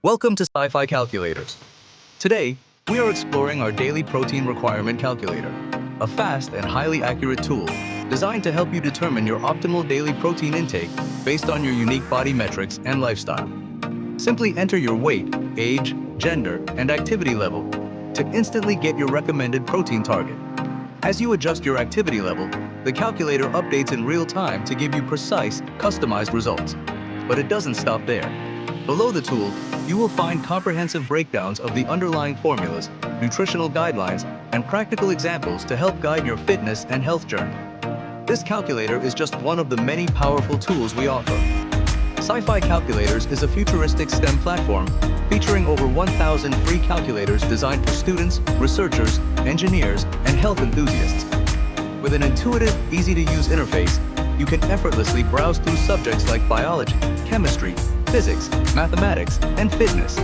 Welcome to SciFi Calculators. Today, we are exploring our daily protein requirement calculator, a fast and highly accurate tool designed to help you determine your optimal daily protein intake based on your unique body metrics and lifestyle. Simply enter your weight, age, gender, and activity level to instantly get your recommended protein target. As you adjust your activity level, the calculator updates in real time to give you precise, customized results. But it doesn't stop there. Below the tool, you will find comprehensive breakdowns of the underlying formulas, nutritional guidelines, and practical examples to help guide your fitness and health journey. This calculator is just one of the many powerful tools we offer. SciFi Calculators is a futuristic STEM platform featuring over 1,000 free calculators designed for students, researchers, engineers, and health enthusiasts. With an intuitive, easy-to-use interface, you can effortlessly browse through subjects like biology, chemistry, physics, mathematics, and fitness,